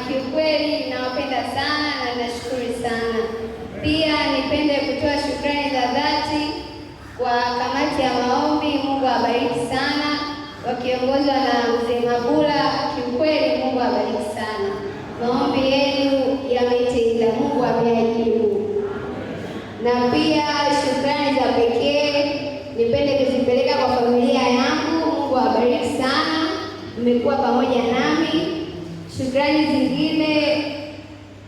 Kiukweli nawapenda sana na nashukuru sana. Pia nipende kutoa shukrani za dhati kwa kamati ya maombi. Mungu awabariki sana, wakiongozwa na Mzee Mabula. Kiukweli Mungu awabariki sana, maombi yenu yametenda, Mungu ameyajibu. Na pia shukrani za pekee nipende kuzipeleka kwa familia yangu. Mungu awabariki sana, mmekuwa pamoja nami. Shukrani zingine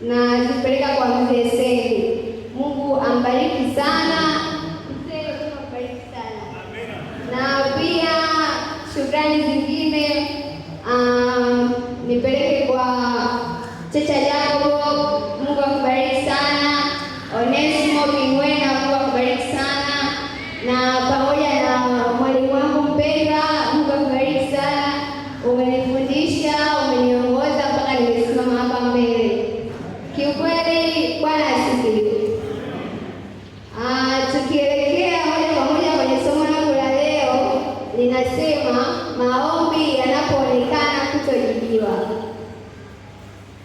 na zipeleka kwa Mzee Seni. Mungu ambariki sana mzee, Mungu ambariki sana. Na pia shukrani zingine nipeleke kwa Chacha Jacob. Mungu akubariki sana. Onesimo Kingwena, Mungu akubariki sana. Na pamoja na mwalimu wangu mpendwa, Mungu akubariki sana. Umenifundisha, umeniongoza mpaka nimesimama hapa mbele. Kiukweli Bwana asifiwe. Tukielekea moja kwa moja kwenye somo langu la leo, linasema maombi yanapoonekana kutojibiwa.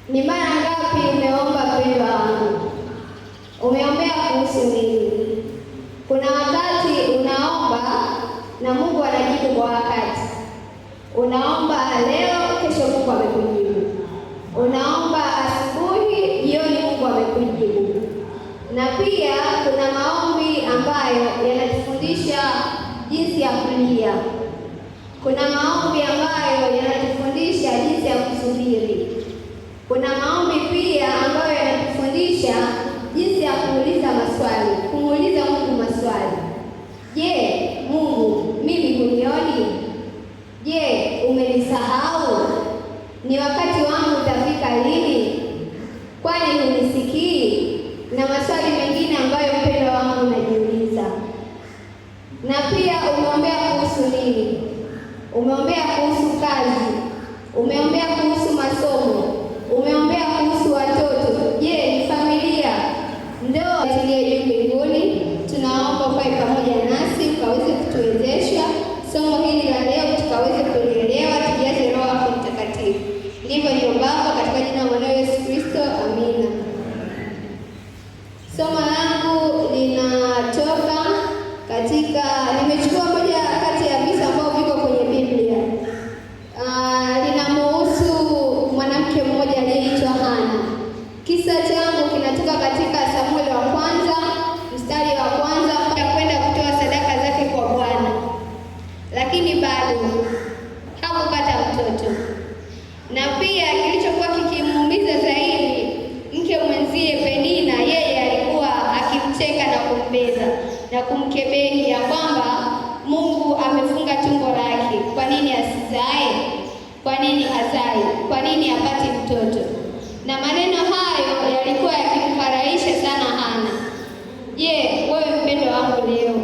Ni mara ngapi umeomba mpendwa wangu? Umeombea kuhusu nini? Kuna wakati unaomba na Mungu anajibu kwa wakati. Unaomba leo, kesho Mungu amekujibu. Unaomba asubuhi, jioni Mungu amekujibu. Na pia kuna maombi ambayo yanatufundisha jinsi ya kulia. Kuna maombi ambayo yanatufundisha jinsi ya kusubiri. Kuna maombi pia ambayo yanatufundisha jinsi ya kuuliza maswali, kumuuliza Mungu maswali. Je, Mungu, mimi hunioni? Je, umenisahau? Ni wakati wangu utafika lini? Kwani hunisikii? Na maswali mengine ambayo mpendwa wangu unajiuliza. Na pia umeombea kuhusu nini? Umeombea kuhusu kazi, umeombea kuhusu masomo, umeombea kuhusu watoto. Je, ni familia, ndoa? Tuliye juu mbinguni, tunaomba ukae pamoja nasi, ukaweze kutuwezesha somo hili la leo, tukaweze kulielewa, tujaze Roho yako Mtakatifu. Ndivyo niombapo katika jina la Bwana Yesu Kristo, amina. Somo langu linatoka katika, nimechukua moja kati ya visa ambavyo viko kwenye Biblia. Linamhusu mwanamke mmoja aliyeitwa Hana. Kisa changu kinatoka katika Samueli wa kwanza, mstari wa kwanza, kwenda kutoa sadaka zake kwa Bwana. Lakini bado hakupata mtoto. Na pia kilichokuwa kikimuumiza zaidi, mke mwenzie Penina, yeye alikuwa akimcheka na kumbeza na kumkebehi ya kwamba Mungu amefunga tumbo lake. Kwa nini asizae? Kwa nini hazai? Kwa nini hapati mtoto? Na maneno hayo yalikuwa yakimfarahisha sana Hana. Je, wewe mpendwa wangu leo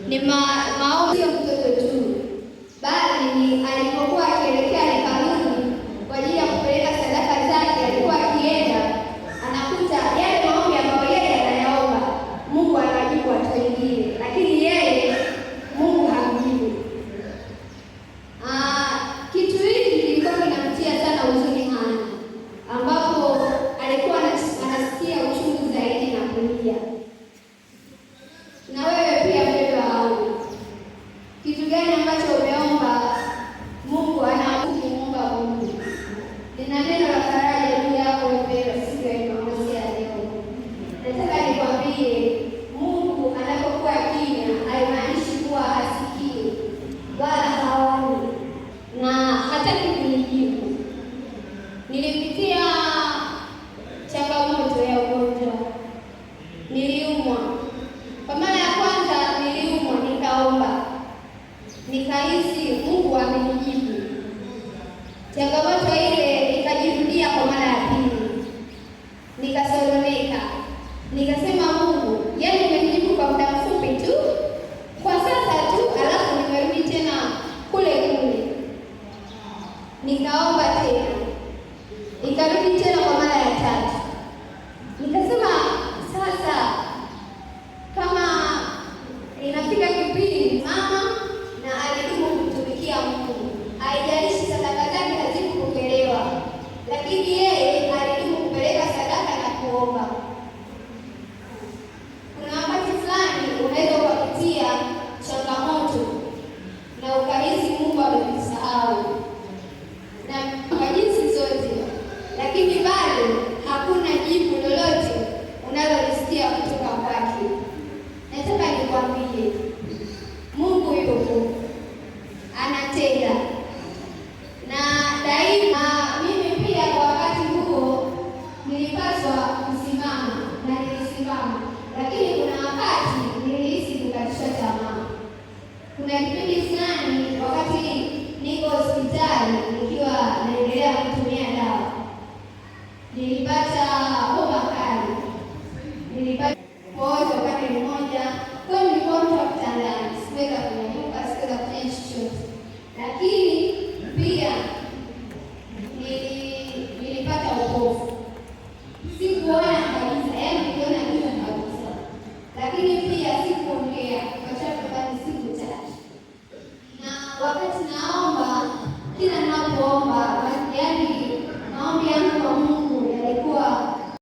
ni maombi ya mtoto tu, bali ni alipokuwa akielekea hekaluni kwa ajili ya kupeleka sadaka zake, alikuwa akienda anakuta yale maombi ambayo yeye anayaomba Mungu anajibu watu wengine, lakini yeye Mungu hamjibu. Kitu hiki kilikuwa kinamtia sana huzuni Hana, ambapo alikuwa anasikia uchungu zaidi na kulia. Na wewe pia mpendwa wangu, kitu gani ambacho umeomba Mungu anakuomba Mungu? Nina neno la faraja juu yako mpendwa siku ya Jumamosi ya leo. Nataka nikwambie, Mungu anapokuwa kimya haimaanishi kuwa hasikii wala haoni na hataki kunijibu. Nilipitia changamoto ya ugonjwa. Niliumwa. Kwa mara ya kwanza niliumwa, nikaomba, nikahisi Mungu amenijibu. Changamoto ile ikajirudia kwa mara ya pili, nikasononeka, nikasema Mungu, yaani umenijibu kwa muda mfupi tu, kwa sasa tu, alafu nimerudi tena kule kule. Nikaomba tena, ikarudi tena kwa mara ya tatu. Nikasema sasa kama inafika kipindi mama na alidumu kutumikia Mungu, haijalishi sadaka zake hazikupokelewa, lakini lakini kuna wakati nilihisi kukatishwa tamaa. Kuna kipindi fulani wakati niko hospitali nikiwa naendelea kutumia dawa, nilipata homa kali, nilipata kuoza upande mmoja, kwa nilikuwa mtu wa kitandani, sikuweza kunyanyuka, sikuweza kufanya chochote, lakini pia nilipata upofu, sikuona kabisa, yaani niliona giza kabisa, lakini pia sikuongea kwa takriban siku tatu. Na wakati naomba, kila ninapoomba, yaani maombi yangu